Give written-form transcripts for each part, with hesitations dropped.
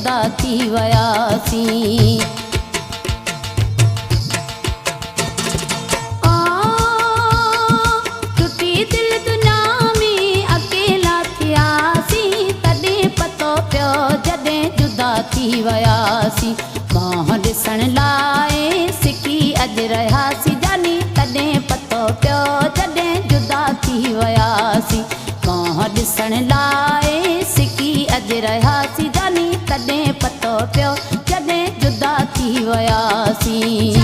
जुदा थी वयासीं। टुटी दिल दुनिया में अकेला थियासीं, तॾहिं पतो पियो जॾहिं जुदा थी वयासीं। मुंहुं ॾिसण लाइ सिकी अॼु रहियासीं जानी, तॾहिं पतो पियो जॾहिं जुदा थी वयासीं। मुंहुं ॾिसण लाइ सिकी अॼु रहियासीं जानी, तॾहिं पतो पियो जॾहिं जुदा थी वयासीं।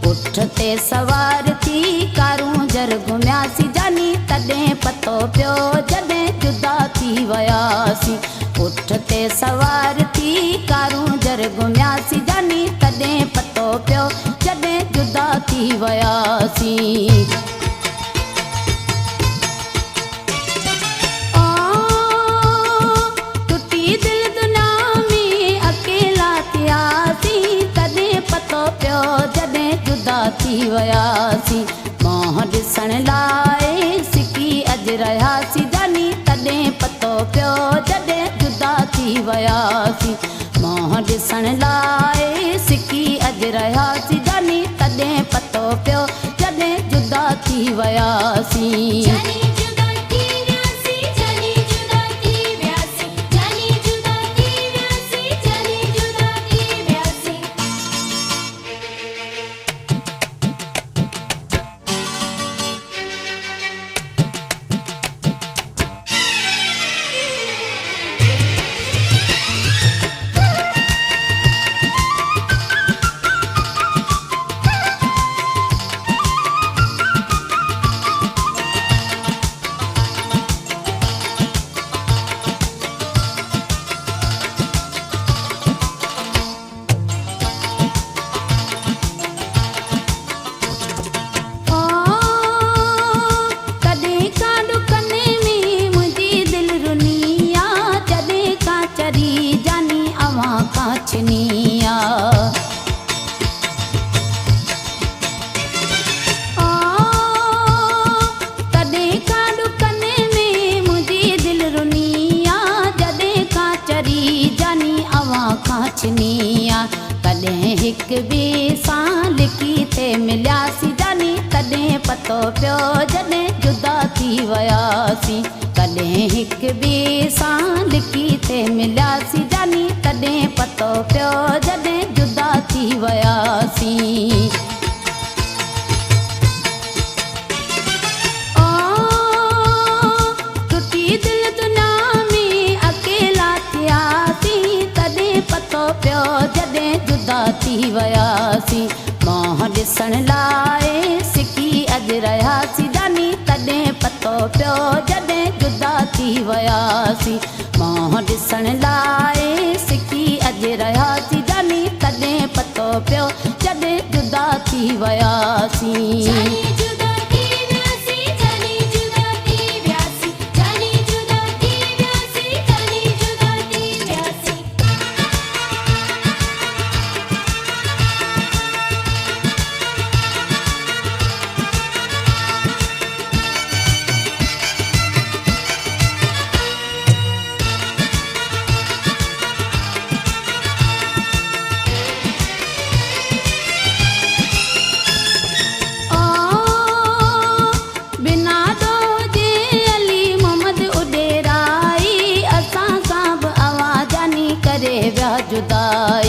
उठते सवार थी कारूं जर घुमियासीं जानी, तॾहिं पतो पियो जॾहिं जुदा थी वयासीं। उठते सवार थी कारूं जर घुमियासीं जानी, तॾहिं पतो पियो जॾहिं जुदा थी वयासीं। टुटी दिल दुनिया में अकेला थियासीं, तॾहिं पतो पियो जॾहिं जुदा थी वयासीं। मुंहुं ॾिसण लाइ सिकी अॼु रहियासीं जानी, तॾहिं पतो पियो जॾहिं जुदा थी वयासीं। मुंहुं ॾिसण लाइ सिकी अॼु रहियासीं जानी, तॾहिं पतो पियो जॾहिं जुदा थी वयासीं। कॾहिं हिक ॿिए सां लिकी थे मिलियासीं जानी, तॾहिं पतो पियो जॾहिं जुदा थी वयासीं। कॾहिं हिक ॿिए सां लिकी थे मिलियासीं जानी, तॾहिं पतो पियो जॾहिं जुदा थी वयासीं। टुटी दिल दुनिया में अकेला थियासीं, तॾहिं पतो पियो जॾहिं जुदा थी वयासीं। मुंहुं ॾिसण लाइ सिकी अॼु रहियासीं जानी, तॾहिं पतो पियो जॾहिं जुदा थी वयासीं। मुंहुं ॾिसण लाइ सिकी अॼु रहियासीं जानी, तॾहिं पतो पियो जॾहिं जुदा थी वयासीं। जुदाई